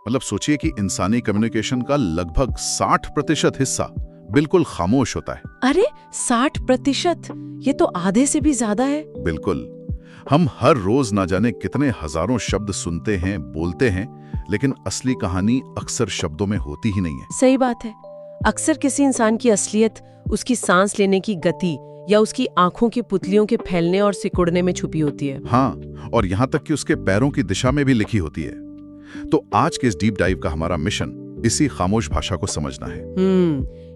मतलब सोचिए कि इंसानी कम्युनिकेशन का लगभग 60% हिस्सा बिल्कुल खामोश होता है। अरे 60%? ये तो आधे से भी ज्यादा है। बिल्कुल। हम हर रोज ना जाने कितने हजारों शब्द सुनते हैं, बोलते हैं, लेकिन असली कहानी अक्सर शब्दों में होती ही नहीं है। सही बात है। अक्सर किसी इंसान की असलियत उसकी सांस लेने की गति या उसकी आंखों की पुतलियों के फैलने और सिकुड़ने में छुपी होती है। हाँ, और यहाँ तक कि उसके पैरों की दिशा में भी लिखी होती है। तो आज के इस डीप डाइव का हमारा मिशन इसी खामोश भाषा को समझना है।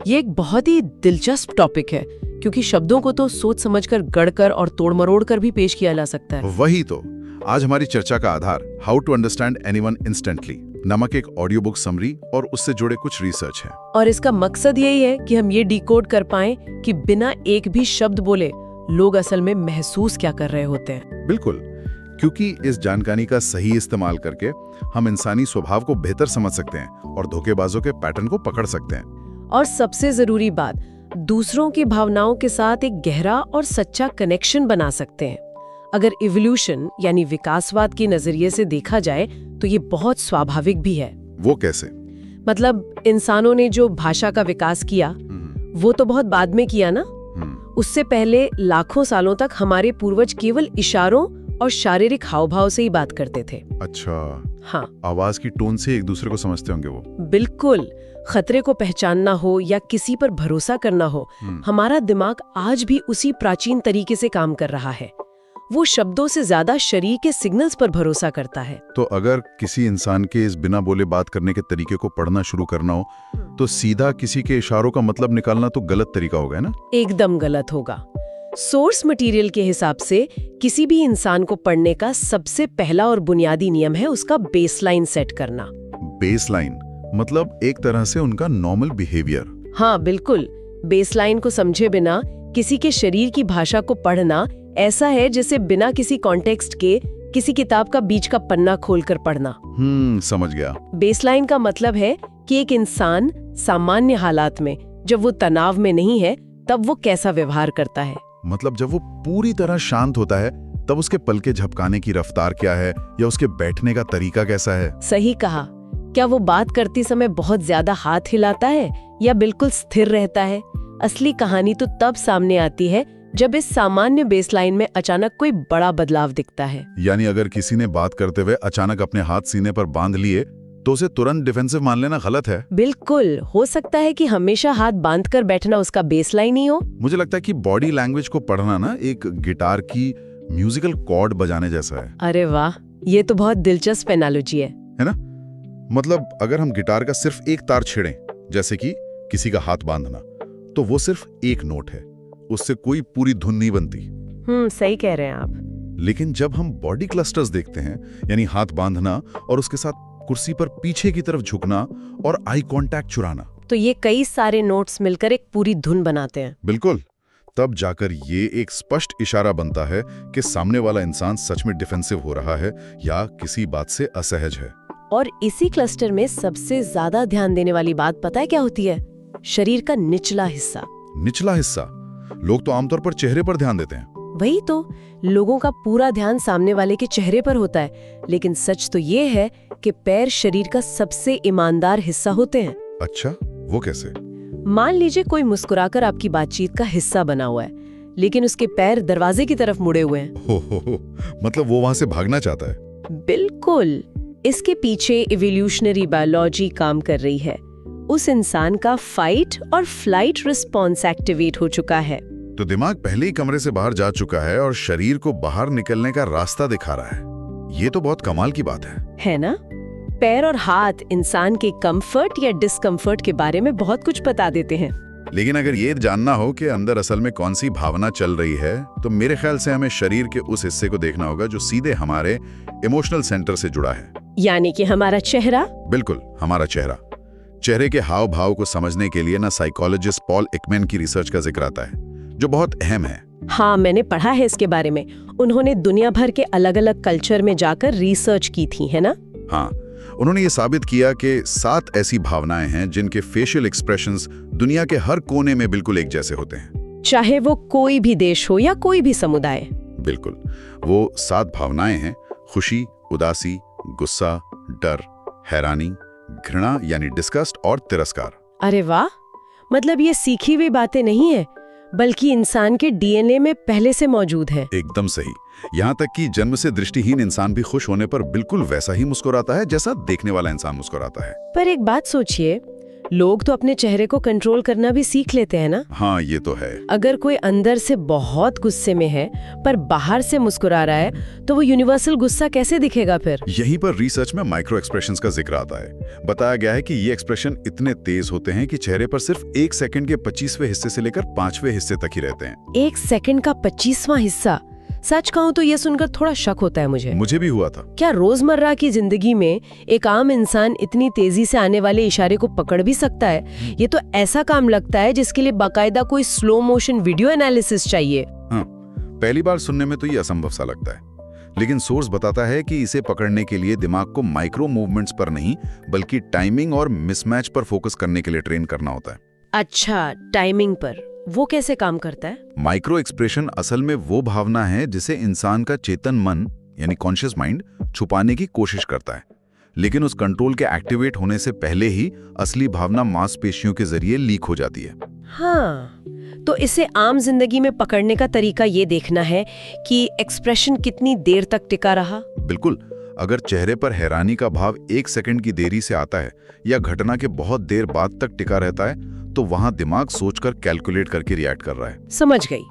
ये एक बहुत ही दिलचस्प टॉपिक है, क्योंकि शब्दों को तो सोच समझकर गढ़कर और तोड़-मरोड़ कर भी पेश किया जा सकता है। वही तो आज हमारी चर्चा का आधार how to understand anyone instantly नामक एक ऑडियो बुक समरी और उससे जुड़े कुछ रिसर्च है। और इसका मकसद यही है कि हम ये डिकोड कर पाएं कि बिना एक भी शब्द बोले लोग असल में महसूस क्या कर रहे होते हैं। बिल्कुल, क्योंकि इस जानकारी का सही इस्तेमाल करके हम इंसानी स्वभाव को बेहतर समझ सकते हैं और धोखेबाजों के पैटर्न को पकड़ सकते हैं। और सबसे जरूरी बात, दूसरों की भावनाओं के साथ एक गहरा और सच्चा कनेक्शन बना सकते हैं। अगर इवोल्यूशन यानी विकासवाद के नजरिए से देखा जाए तो ये बहुत स्वाभाविक भी है। वो कैसे? मतलब इंसानों ने जो भाषा का विकास किया वो तो बहुत बाद में किया ना। उससे पहले लाखों सालों तक हमारे पूर्वज केवल इशारों और शारीरिक हाव-भाव से ही बात करते थे। अच्छा। हाँ, आवाज की टोन से एक दूसरे को समझते होंगे वो। बिल्कुल। खतरे को पहचानना हो या किसी पर भरोसा करना हो, हमारा दिमाग आज भी उसी प्राचीन तरीके से काम कर रहा है। वो शब्दों से ज्यादा शरीर के सिग्नल्स पर भरोसा करता है। तो अगर किसी इंसान के इस बिना बोले बात करने के तरीके को पढ़ना शुरू करना हो तो सीधा किसी के इशारों का मतलब निकालना तो गलत तरीका होगा, है ना? एकदम गलत होगा। सोर्स मटेरियल के हिसाब से किसी भी इंसान को पढ़ने का सबसे पहला और बुनियादी नियम है उसका बेसलाइन सेट करना। बेसलाइन मतलब एक तरह से उनका नॉर्मल बिहेवियर। हाँ बिल्कुल। बेसलाइन को समझे बिना किसी के शरीर की भाषा को पढ़ना ऐसा है जैसे बिना किसी कॉन्टेक्स्ट के किसी किताब का बीच का पन्ना खोलकर पढ़ना। समझ गया। बेसलाइन का मतलब है कि एक इंसान सामान्य हालात में, जब वो तनाव में नहीं है, तब वो कैसा व्यवहार करता है। मतलब जब वो पूरी तरह शांत होता है तब उसके पल के झपकाने की रफ्तार क्या है या उसके बैठने का तरीका कैसा है। सही कहा। क्या वो बात करते समय बहुत ज्यादा हाथ हिलाता है या बिल्कुल स्थिर रहता है? असली कहानी तो तब सामने आती है जब इस सामान्य बेसलाइन में अचानक कोई बड़ा बदलाव दिखता है। यानी अगर किसी ने बात करते हुए अचानक अपने हाथ सीने पर बांध लिए तो उसे तुरंत डिफेंसिव मान लेना गलत है। बिल्कुल। हो सकता है कि हमेशा हाथ बांधकर बैठना उसका बेसलाइन ही हो। मुझे लगता है कि बॉडी लैंग्वेज को पढ़ना ना एक गिटार की म्यूजिकल कॉर्ड बजाने जैसा है। अरे वाह, ये तो बहुत दिलचस्प एनालॉजी है ना? मतलब अगर हम गिटार का सिर्फ एक तार छेड़ें, जैसे कि किसी का हाथ बांधना, तो वो सिर्फ एक नोट है, उससे कोई पूरी धुन नहीं बनती। सही कह रहे हैं आप। लेकिन जब हम बॉडी क्लस्टर्स देखते हैं, यानी हाथ बांधना और उसके साथ कुर्सी पर पीछे की तरफ झुकना और आई कांटेक्ट चुराना, तो ये कई सारे नोट्स मिलकर एक पूरी धुन बनाते हैं। बिल्कुल। तब जाकर ये एक स्पष्ट इशारा बनता है कि सामने वाला इंसान सच में डिफेंसिव हो रहा है या किसी बात से असहज है। और इसी क्लस्टर में सबसे ज्यादा ध्यान देने वाली बात पता है क्या होती है? शरीर का निचला हिस्सा। निचला हिस्सा? लोग तो आमतौर पर चेहरे पर ध्यान देते हैं। वही तो, लोगों का पूरा ध्यान सामने वाले के चेहरे पर होता है, लेकिन सच तो ये है कि पैर शरीर का सबसे ईमानदार हिस्सा होते हैं। अच्छा, वो कैसे? मान लीजिए कोई मुस्कुराकर आपकी बातचीत का हिस्सा बना हुआ है, लेकिन उसके पैर दरवाजे की तरफ मुड़े हुए हैं। हो, मतलब वो वहां से भागना चाहता है। बिल्कुल। इसके पीछे इवोल्यूशनरी बायोलॉजी काम कर रही है। उस इंसान का फाइट और फ्लाइट रिस्पॉन्स एक्टिवेट हो चुका है। तो दिमाग पहले ही कमरे से बाहर जा चुका है और शरीर को बाहर निकलने का रास्ता दिखा रहा है। ये तो बहुत कमाल की बात है ना? पैर और हाथ इंसान के कंफर्ट या डिस्कंफर्ट के बारे में बहुत कुछ बता देते हैं। लेकिन अगर ये जानना हो कि अंदर असल में कौन सी भावना चल रही है, तो मेरे ख्याल से हमें शरीर के उस हिस्से को देखना होगा जो सीधे हमारे इमोशनल सेंटर से जुड़ा है। यानी कि हमारा चेहरा। बिल्कुल, हमारा चेहरा। चेहरे के हाव भाव को समझने के लिए ना साइकोलॉजिस्ट पॉल एकमैन की रिसर्च का जिक्र आता है, जो बहुत अहम है। हाँ, मैंने पढ़ा है इसके बारे में। उन्होंने दुनिया भर के अलग अलग कल्चर में जाकर रिसर्च की थी, है ना? हाँ, उन्होंने ये साबित किया कि 7 ऐसी भावनाएं हैं जिनके फेशियल एक्सप्रेशंस दुनिया के हर कोने में बिल्कुल एक जैसे होते हैं, चाहे वो कोई भी देश हो या कोई भी समुदाय। बिल्कुल। वो 7 भावनाएं हैं: खुशी, उदासी, गुस्सा, डर, हैरानी, घृणा यानी डिस्गस्ट और तिरस्कार। अरे वाह, मतलब ये सीखी हुई बातें नहीं है, बल्कि इंसान के डीएनए में पहले से मौजूद है। एकदम सही। यहाँ तक कि जन्म से दृष्टिहीन इंसान भी खुश होने पर बिल्कुल वैसा ही मुस्कुराता है जैसा देखने वाला इंसान मुस्कुराता है। पर एक बात सोचिए, लोग तो अपने चेहरे को कंट्रोल करना भी सीख लेते हैं ना। हाँ, ये तो है। अगर कोई अंदर से बहुत गुस्से में है पर बाहर से मुस्कुरा रहा है, तो वो यूनिवर्सल गुस्सा कैसे दिखेगा फिर? यहीं पर रिसर्च में माइक्रो एक्सप्रेशंस का जिक्र आता है। बताया गया है कि ये एक्सप्रेशन इतने तेज होते हैं कि चेहरे पर सिर्फ 1 सेकंड के 25वें हिस्से से लेकर 5वें हिस्से तक ही रहते हैं। 1 सेकंड का 25वां हिस्सा? सच कहूं तो ये सुनकर थोड़ा शक होता है मुझे भी हुआ था। क्या रोजमर्रा की जिंदगी में एक आम इंसान इतनी तेजी से आने वाले इशारे को पकड़ भी सकता है? ये तो ऐसा काम लगता है जिसके लिए बाकायदा कोई स्लो मोशन वीडियो एनालिसिस चाहिए। हाँ, पहली बार सुनने में तो ये असंभव सा लगता है, लेकिन सोर्स बताता है कि इसे पकड़ने के लिए दिमाग को माइक्रो मूवमेंट्स पर नहीं, बल्कि टाइमिंग और मिसमैच पर फोकस करने के लिए ट्रेन करना होता है। अच्छा, टाइमिंग पर। वो कैसे काम करता है? माइक्रो एक्सप्रेशन असल में वो भावना है जिसे इंसान का चेतन मन यानी कॉन्शियस माइंड छुपाने की कोशिश करता है, लेकिन उस कंट्रोल के एक्टिवेट होने से पहले ही असली भावना मांसपेशियों के जरिए लीक हो जाती है। हाँ, तो इसे आम जिंदगी में पकड़ने का तरीका ये देखना है कि एक्सप्रेशन कितनी देर तक टिका रहा। बिल्कुल, अगर चेहरे पर हैरानी का भाव 1 सेकंड की देरी से आता है या घटना के बहुत देर बाद तक टिका रहता है, तो वहां दिमाग सोचकर कैलकुलेट करके रिएक्ट कर रहा है। समझ गई,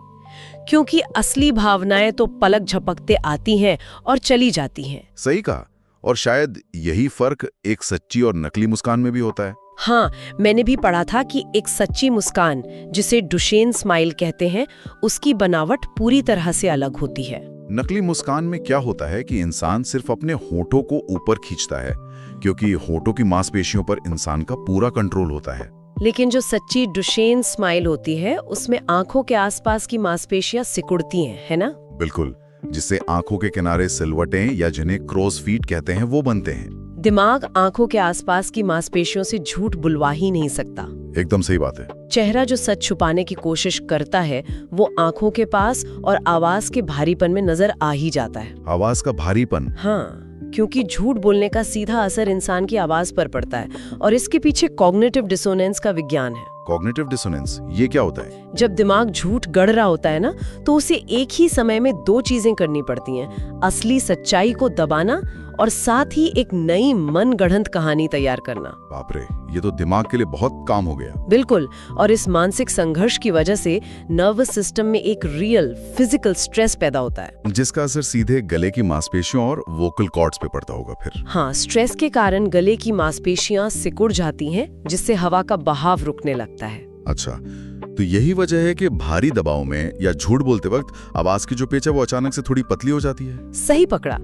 क्योंकि असली भावनाएं तो पलक झपकते आती हैं और चली जाती हैं। सही कहा, और शायद यही फर्क एक सच्ची और नकली मुस्कान में भी होता है। हाँ, मैंने भी पढ़ा था कि एक सच्ची मुस्कान, जिसे डुशेन स्माइल कहते हैं, उसकी बनावट पूरी तरह से अलग होती है। नकली मुस्कान में क्या होता है कि इंसान सिर्फ अपने होठों को ऊपर खींचता है, क्योंकि होठों की मांसपेशियों पर इंसान का पूरा कंट्रोल होता है। लेकिन जो सच्ची डुशेन स्माइल होती है, उसमें आंखों के आसपास की मांसपेशियां सिकुड़ती हैं, है ना? बिल्कुल, जिससे आंखों के किनारे सिलवटें या जिन्हें क्रोज फीट कहते हैं वो बनते हैं। दिमाग आंखों के आसपास की मांसपेशियों से झूठ बुलवा ही नहीं सकता। एकदम सही बात है। चेहरा जो सच छुपाने की कोशिश करता है, वो आंखों के पास और आवाज के भारीपन में नजर आ ही जाता है। आवाज का भारीपन? हाँ, क्योंकि झूठ बोलने का सीधा असर इंसान की आवाज पर पड़ता है, और इसके पीछे कॉग्निटिव डिसोनेंस का विज्ञान है। कॉग्निटिव डिसोनेंस, ये क्या होता है? जब दिमाग झूठ गढ़ रहा होता है ना, तो उसे एक ही समय में 2 चीजें करनी पड़ती हैं: असली सच्चाई को दबाना और साथ ही एक नई मन गढ़ंत कहानी तैयार करना। बाप रे, ये तो दिमाग के लिए बहुत काम हो गया। बिल्कुल, और इस मानसिक संघर्ष की वजह से नर्वस सिस्टम में एक रियल फिजिकल स्ट्रेस पैदा होता है, जिसका असर सीधे गले की मांसपेशियों और वोकल कॉर्ड्स पे पड़ता होगा फिर। हाँ, स्ट्रेस के कारण गले की मांसपेशियां सिकुड़ जाती हैं, जिससे हवा का बहाव रुकने लगता है। अच्छा, तो यही वजह है कि भारी दबाव में या झूठ बोलते वक्त आवाज की जो पिच है वो अचानक से थोड़ी पतली हो जाती है। सही पकड़ा।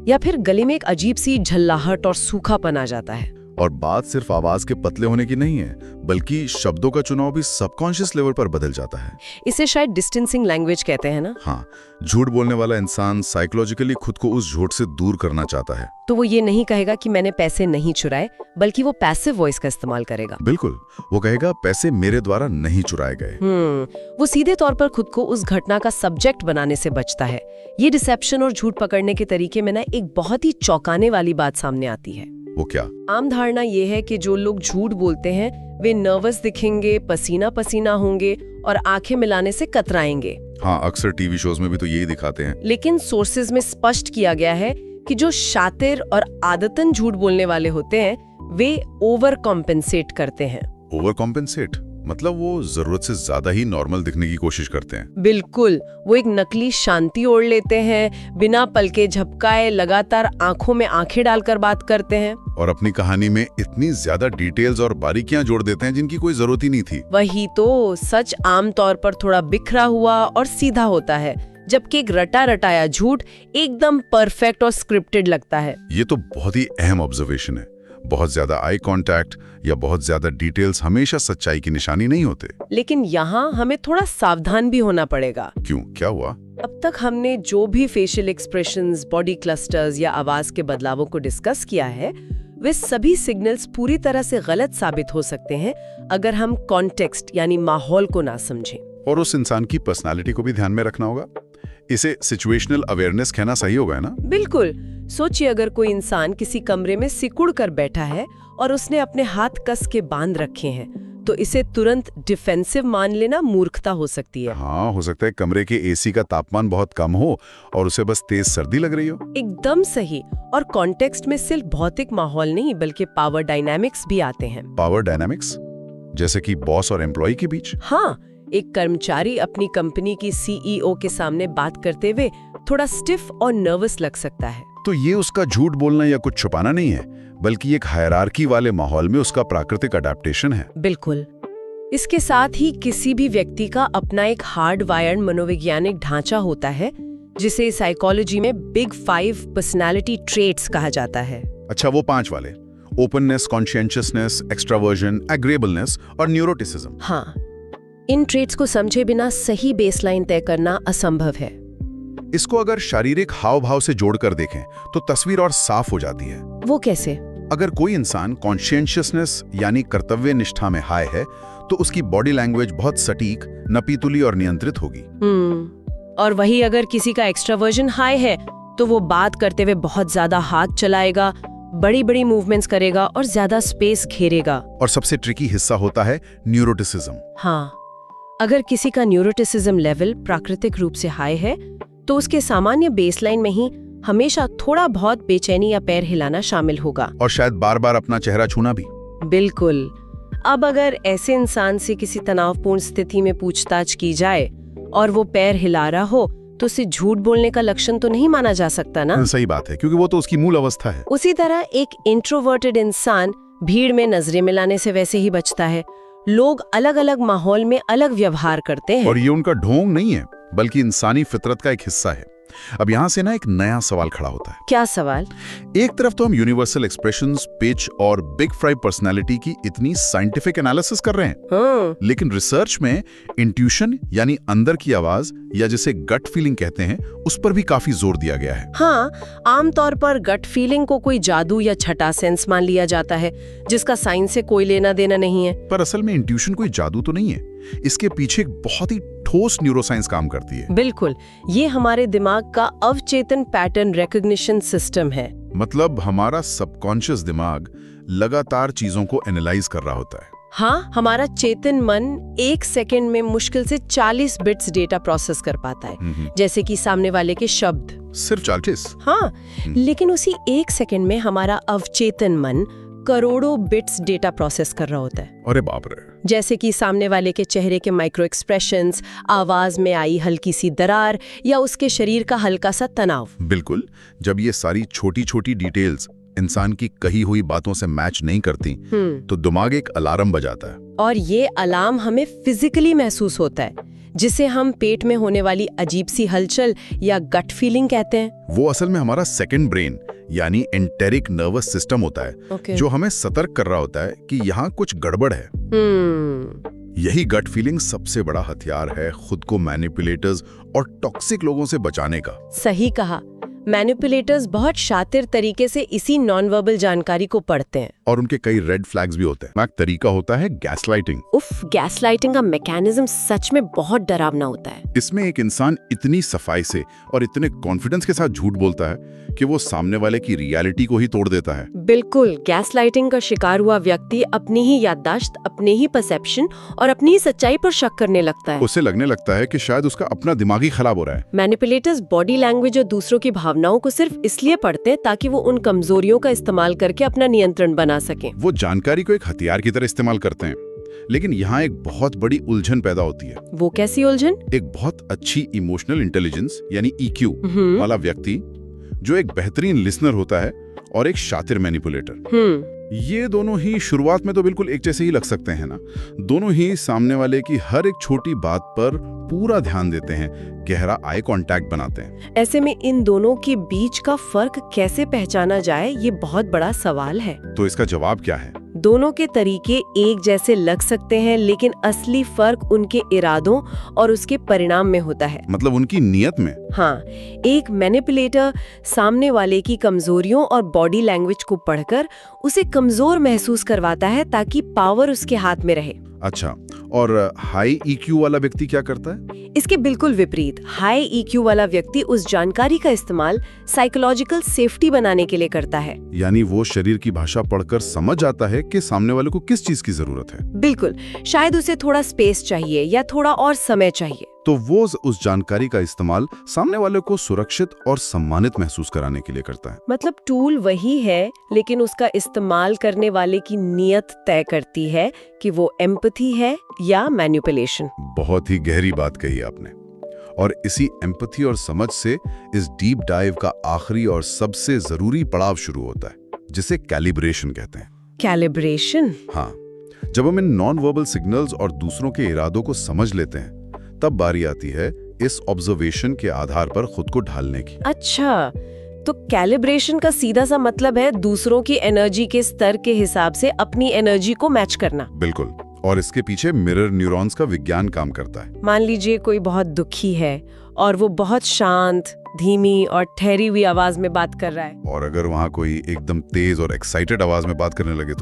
या फिर गले में एक अजीब सी झल्लाहट और सूखापन आ जाता है। और बात सिर्फ आवाज के पतले होने की नहीं है, बल्कि शब्दों का चुनाव भी सबकॉन्शियस लेवल पर बदल जाता है। इसे शायद डिस्टेंसिंग लैंग्वेज कहते हैं ना? हाँ, झूठ बोलने वाला इंसान साइकोलॉजिकली खुद को उस झूठ से दूर करना चाहता है। तो वो ये नहीं कहेगा कि मैंने पैसे नहीं चुराए, बल्कि वो पैसिव वॉइस का इस्तेमाल करेगा। बिल्कुल, वो कहेगा पैसे मेरे द्वारा नहीं चुराए गए। वो सीधे तौर पर खुद को उस घटना का सब्जेक्ट बनाने से बचता है। ये डिसेप्शन और झूठ पकड़ने के तरीके में ना एक बहुत ही चौंकाने वाली बात सामने आती है। वो क्या? आम धारणा ये है कि जो लोग झूठ बोलते हैं वे नर्वस दिखेंगे, पसीना पसीना होंगे और आंखें मिलाने से कतराएंगे। हाँ, अक्सर टीवी शोज में भी तो यही दिखाते हैं। लेकिन सोर्सेज में स्पष्ट किया गया है कि जो शातिर और आदतन झूठ बोलने वाले होते हैं, वे ओवर कॉम्पेंसेट करते हैं। ओवर कॉम्पेंसेट मतलब वो जरूरत से ज्यादा ही नॉर्मल दिखने की कोशिश करते हैं। बिल्कुल, वो एक नकली शांति ओढ़ लेते हैं, बिना पलके झपकाए लगातार आंखों में आंखें डालकर बात करते हैं, और अपनी कहानी में इतनी ज्यादा डिटेल्स और बारीकियां जोड़ देते हैं जिनकी कोई जरूरत ही नहीं थी। वही तो, सच आमतौर पर थोड़ा बिखरा हुआ और सीधा होता है, जबकि एक रटा रटाया झूठ एकदम परफेक्ट और स्क्रिप्टेड लगता है। ये तो बहुत ही अहम ऑब्जर्वेशन है। बहुत ज्यादा आई कांटेक्ट या बहुत ज्यादा डिटेल्स हमेशा सच्चाई की निशानी नहीं होते। लेकिन यहाँ हमें थोड़ा सावधान भी होना पड़ेगा। क्यों, क्या हुआ? अब तक हमने जो भी फेशियल एक्सप्रेशंस, बॉडी क्लस्टर्स या आवाज के बदलावों को डिस्कस किया है, वे सभी सिग्नल्स पूरी तरह से गलत साबित हो सकते हैं अगर हम कॉन्टेक्स्ट यानी माहौल को ना समझें। और उस इंसान की पर्सनालिटी को भी ध्यान में रखना होगा। इसे सिचुएशनल अवेयरनेस कहना सही होगा ना? बिल्कुल। सोचिए अगर कोई इंसान किसी कमरे में सिकुड़ कर बैठा है और उसने अपने हाथ कस के बांध रखे हैं, तो इसे तुरंत डिफेंसिव मान लेना मूर्खता हो सकती है। हाँ, हो सकता है कमरे के एसी का तापमान बहुत कम हो और उसे बस तेज सर्दी लग रही हो। एकदम सही। और कॉन्टेक्स्ट में सिर्फ भौतिक माहौल नहीं बल्कि पावर डायनामिक्स भी आते हैं। Power dynamics? जैसे कि बॉस और एम्प्लॉय के बीच? हाँ, एक कर्मचारी अपनी कंपनी की सीईओ के सामने बात करते हुए थोड़ा स्टिफ और नर्वस लग सकता है। तो ये उसका झूठ बोलना या कुछ छुपाना नहीं है, बल्कि एक हायरार्की वाले माहौल में उसका प्राकृतिक अडैप्टेशन है। बिल्कुल। इसके साथ ही किसी भी व्यक्ति का अपना एक हार्ड वायर्ड मनोवैज्ञानिक ढांचा होता है, जिसे साइकोलॉजी में बिग 5 पर्सनालिटी ट्रेट्स कहा जाता है। अच्छा, वो 5 वाले? ओपननेस, कॉन्शियसनेस, एक्स्ट्रावर्जन, एग्रीएबलनेस और न्यूरोटिसिज्म। हाँ, इन ट्रेट्स को समझे बिना सही बेसलाइन तय करना असंभव है। इसको अगर शारीरिक हाव भाव से जोड़कर देखें तो तस्वीर और साफ हो जाती है। वो कैसे? अगर कोई इंसान कॉन्शियसनेस यानी कर्तव्य निष्ठा में हाई है, तो उसकी बॉडी लैंग्वेज बहुत सटीक, नपीतुली और नियंत्रित होगी। और वही अगर किसी का एक्स्ट्रावर्जन हाई है, तो वो बात करते हुए बहुत ज्यादा हाथ चलाएगा, बड़ी बड़ी मूवमेंट्स करेगा और ज्यादा स्पेस घेरेगा। और सबसे ट्रिकी हिस्सा होता है न्यूरोटिसिज्म। हाँ, अगर किसी का न्यूरोटिसिज्म लेवल प्राकृतिक रूप से हाई है, तो उसके सामान्य बेसलाइन में ही हमेशा थोड़ा बहुत बेचैनी या पैर हिलाना शामिल होगा। और शायद बार बार अपना चेहरा छूना भी। बिल्कुल। अब अगर ऐसे इंसान से किसी तनावपूर्ण स्थिति में पूछताछ की जाए और वो पैर हिला रहा हो, तो उसे झूठ बोलने का लक्षण तो नहीं माना जा सकता ना? सही बात है, क्योंकि वो तो उसकी मूल अवस्था है। उसी तरह एक इंट्रोवर्टेड इंसान भीड़ में नजरें मिलाने से वैसे ही बचता है। लोग अलग अलग माहौल में अलग व्यवहार करते हैं। और ये उनका ढोंग नहीं है, बल्कि इंसानी फितरत का एक हिस्सा है। अब यहाँ से ना एक नया सवाल खड़ा होता है। क्या सवाल? एक तरफ तो हम यूनिवर्सल एक्सप्रेशंस, पिच और बिग 5 पर्सनालिटी की इतनी साइंटिफिक एनालिसिस कर रहे हैं, लेकिन रिसर्च में इंट्यूशन यानी अंदर की आवाज या जिसे गट फीलिंग कहते हैं, उस पर भी काफी जोर दिया गया है। हाँ, आमतौर पर गट फीलिंग को कोई जादू या छठा सेंस मान लिया जाता है, जिसका साइंस से कोई लेना देना नहीं है। पर असल में इंट्यूशन कोई जादू तो नहीं है, इसके पीछे एक बहुत ही ठोस न्यूरोसाइंस काम करती है। बिल्कुल, ये हमारे दिमाग का अवचेतन पैटर्न रिकॉग्निशन सिस्टम है। मतलब हमारा सबकॉन्शियस दिमाग लगातार चीजों को एनालाइज कर रहा होता है। हाँ, हमारा चेतन मन 1 सेकंड में मुश्किल से 40 बिट्स डेटा प्रोसेस कर पाता है, जैसे कि सामने वाले के शब्द। सिर्फ 40? हाँ, लेकिन उसी 1 सेकंड में हमारा अवचेतन मन करोड़ों बिट्स डेटा प्रोसेस कर रहा होता है। अरे बाप रे! जैसे कि सामने वाले के चेहरे के माइक्रो एक्सप्रेशंस, आवाज में आई हल्की सी दरार या उसके शरीर का हल्का सा तनाव। बिल्कुल। जब ये सारी छोटी छोटी डिटेल्स इंसान की कही हुई बातों से मैच नहीं करती, तो दिमाग एक अलार्म बजाता है। और ये अलार्म हमें फिजिकली महसूस होता है, जिसे हम पेट में होने वाली अजीब सी हलचल या गट फीलिंग कहते हैं। वो असल में हमारा सेकंड ब्रेन यानी एंटेरिक नर्वस सिस्टम होता है, जो हमें सतर्क कर रहा होता है कि यहाँ कुछ गड़बड़ है। यही गट फीलिंग सबसे बड़ा हथियार है खुद को मैनिपुलेटर्स और टॉक्सिक लोगों से बचाने का। सही कहा। मैनिपुलेटर्स बहुत शातिर तरीके से इसी नॉन वर्बल जानकारी को पढ़ते हैं। और उनके कई रेड फ्लैग्स भी होते हैं। एक तरीका होता है गैसलाइटिंग। उफ, गैसलाइटिंग का मैकेनिज्म सच में बहुत डरावना होता है। इसमें एक इंसान इतनी सफाई से और इतने कॉन्फिडेंस के साथ झूठ बोलता है कि वो सामने वाले की रियलिटी को ही तोड़ देता है। बिल्कुल, गैसलाइटिंग का शिकार हुआ व्यक्ति अपनी ही याददाश्त, अपने ही परसेप्शन और अपनी ही सच्चाई पर शक करने लगता है। उसे लगने लगता है कि शायद उसका अपना दिमाग ही खराब हो रहा है। मैनिपुलेटर्स बॉडी लैंग्वेज और दूसरों की भावनाओं को सिर्फ इसलिए पढ़ते हैं ताकि वो उन कमजोरियों का इस्तेमाल करके अपना नियंत्रण बना सकें। वो जानकारी को एक हथियार की तरह इस्तेमाल करते हैं। लेकिन यहाँ एक बहुत बड़ी उलझन पैदा होती है। वो कैसी उलझन? एक बहुत अच्छी इमोशनल इंटेलिजेंस यानी EQ वाला व्यक्ति जो एक बेहतरीन लिसनर होता है और एक शातिर मैनिपुलेटर, ये दोनों ही शुरुआत में तो बिल्कुल एक जैसे ही लग सकते हैं ना। दोनों ही सामने वाले की हर एक छोटी बात पर पूरा ध्यान देते हैं, गहरा आई कांटेक्ट बनाते हैं। ऐसे में इन दोनों के बीच का फर्क कैसे पहचाना जाए, ये बहुत बड़ा सवाल है। तो इसका जवाब क्या है? दोनों के तरीके एक जैसे लग सकते हैं, लेकिन असली फर्क उनके इरादों और उसके परिणाम में होता है। मतलब उनकी नीयत में। हाँ, एक मैनिपुलेटर सामने वाले की कमजोरियों और बॉडी लैंग्वेज को पढ़कर उसे कमजोर महसूस करवाता है ताकि पावर उसके हाथ में रहे। अच्छा, और हाई ईक्यू वाला व्यक्ति क्या करता है? इसके बिल्कुल विपरीत, हाई ईक्यू वाला व्यक्ति उस जानकारी का इस्तेमाल साइकोलॉजिकल सेफ्टी बनाने के लिए करता है। यानी वो शरीर की भाषा पढ़कर समझ जाता है कि सामने वाले को किस चीज की जरूरत है। बिल्कुल, शायद उसे थोड़ा स्पेस चाहिए या थोड़ा और समय चाहिए। तो वो उस जानकारी का इस्तेमाल सामने वाले को सुरक्षित और सम्मानित महसूस कराने के लिए करता है। मतलब टूल वही है, लेकिन उसका इस्तेमाल करने वाले की नीयत तय करती है कि वो एम्पैथी है या मैनिपुलेशन। बहुत ही गहरी बात कही आपने। और इसी एम्पैथी और समझ से इस डीप डाइव का आखिरी और सबसे जरूरी पड़ाव शुरू होता है, जिसे कैलिब्रेशन कहते हैं। कैलिब्रेशन? हाँ, जब हम इन नॉन वर्बल सिग्नल्स और दूसरों के इरादों को समझ लेते हैं, तब बारी आती है इस ऑब्जर्वेशन के आधार पर खुद को ढालने की। अच्छा, तो कैलिब्रेशन का सीधा सा मतलब है दूसरों की एनर्जी के स्तर के हिसाब से अपनी एनर्जी को मैच करना। बिल्कुल, और इसके पीछे मिरर न्यूरॉन्स का विज्ञान काम करता है। मान लीजिए कोई बहुत दुखी है और वो बहुत शांत, धीमी और ठहरी हुई आवाज में बात कर रहा है, और अगर वहाँ कोई एकदम तेज और एक्साइटेड आवाज में बात करने लगे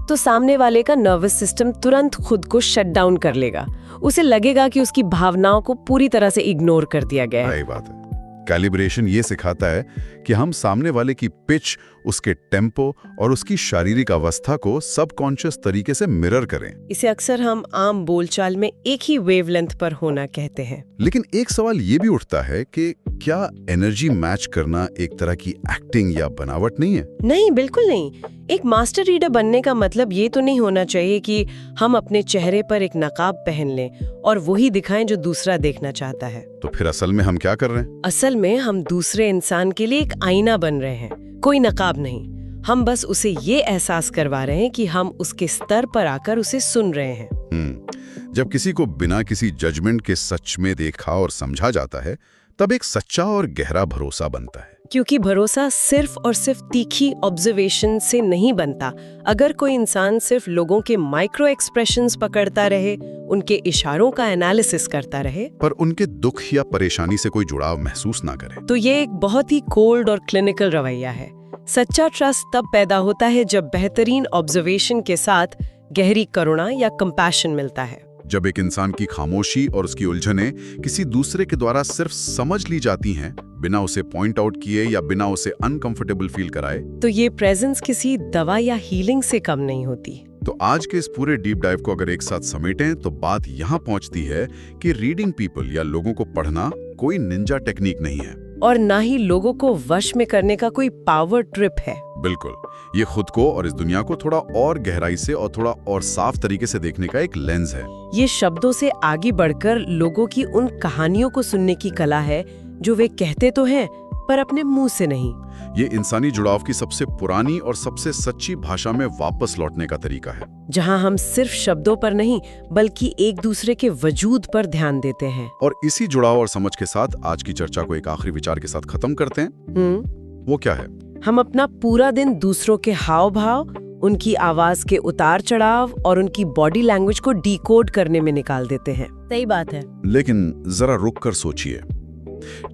तो सामने वाले का नर्वस सिस्टम तुरंत खुद को शट डाउन कर लेगा। उसे लगेगा कि उसकी भावनाओं को पूरी तरह से इग्नोर कर दिया गया है। सही बात है। कैलिब्रेशन ये सिखाता है कि हम सामने वाले की पिच, उसके टेम्पो और उसकी शारीरिक अवस्था को सबकॉन्शियस तरीके से मिरर करें। इसे अक्सर हम आम बोलचाल में एक ही वेवलेंथ पर होना कहते हैं। लेकिन एक सवाल ये भी उठता है कि क्या एनर्जी मैच करना एक तरह की एक्टिंग या बनावट नहीं है? नहीं, बिल्कुल नहीं। एक मास्टर रीडर बनने का मतलब ये तो नहीं होना चाहिए कि हम अपने चेहरे पर एक नकाब पहन लें और वही दिखाएं जो दूसरा देखना चाहता है। तो फिर असल में हम क्या कर रहे हैं? असल में हम दूसरे इंसान के लिए एक आईना बन रहे हैं, कोई नकाब नहीं। हम बस उसे ये एहसास करवा रहे हैं कि हम उसके स्तर पर आकर उसे सुन रहे हैं। जब किसी को बिना किसी जजमेंट के सच में देखा और समझा जाता है, तब एक सच्चा और गहरा भरोसा बनता है। क्योंकि भरोसा सिर्फ और सिर्फ तीखी ऑब्जर्वेशन से नहीं बनता। अगर कोई इंसान सिर्फ लोगों के माइक्रो एक्सप्रेशंस पकड़ता रहे, उनके इशारों का एनालिसिस करता रहे, पर उनके दुख या परेशानी से कोई जुड़ाव महसूस ना करे, तो ये एक बहुत ही कोल्ड और क्लिनिकल रवैया है। सच्चा ट्रस्ट तब पैदा होता है जब बेहतरीन ऑब्जर्वेशन के साथ गहरी करुणा या कंपैशन मिलता है। जब एक इंसान की खामोशी और उसकी उलझनें किसी दूसरे के द्वारा सिर्फ समझ ली जाती हैं, बिना उसे पॉइंट आउट किए या बिना उसे अनकंफर्टेबल फील कराए, तो ये प्रेजेंस किसी दवा या हीलिंग से कम नहीं होती। तो आज के इस पूरे डीप डाइव को अगर एक साथ समेटें तो बात यहाँ पहुँचती है कि रीडिंग पीपल या लोगों को पढ़ना कोई निंजा टेक्निक नहीं है, और ना ही लोगों को वश में करने का कोई पावर ट्रिप है। बिल्कुल, ये खुद को और इस दुनिया को थोड़ा और गहराई से और थोड़ा और साफ तरीके से देखने का एक लेंस है। ये शब्दों से आगे बढ़कर लोगों की उन कहानियों को सुनने की कला है जो वे कहते तो हैं पर अपने मुंह से नहीं। ये इंसानी जुड़ाव की सबसे पुरानी और सबसे सच्ची भाषा में वापस लौटने का तरीका है, जहां हम सिर्फ शब्दों पर नहीं बल्कि एक दूसरे के वजूद पर ध्यान देते हैं। और इसी जुड़ाव और समझ के साथ आज की चर्चा को एक आखिरी विचार के साथ खत्म करते हैं। वो क्या है? हम अपना पूरा दिन दूसरों के हाव भाव, उनकी आवाज के उतार चढ़ाव और उनकी बॉडी लैंग्वेज को डिकोड करने में निकाल देते हैं। सही बात है। लेकिन जरा रुक कर सोचिए,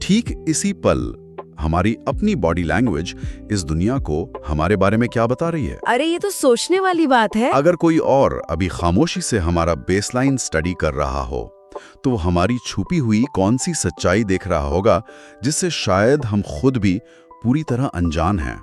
ठीक इसी पल हमारी अपनी बॉडी लैंग्वेज इस दुनिया को हमारे बारे में क्या बता रही है? अरे ये तो सोचने वाली बात है। अगर कोई और अभी खामोशी से हमारा बेसलाइन स्टडी कर रहा हो, तो वो हमारी छुपी हुई कौन सी सच्चाई देख रहा होगा जिससे शायद हम खुद भी पूरी तरह अनजान हैं।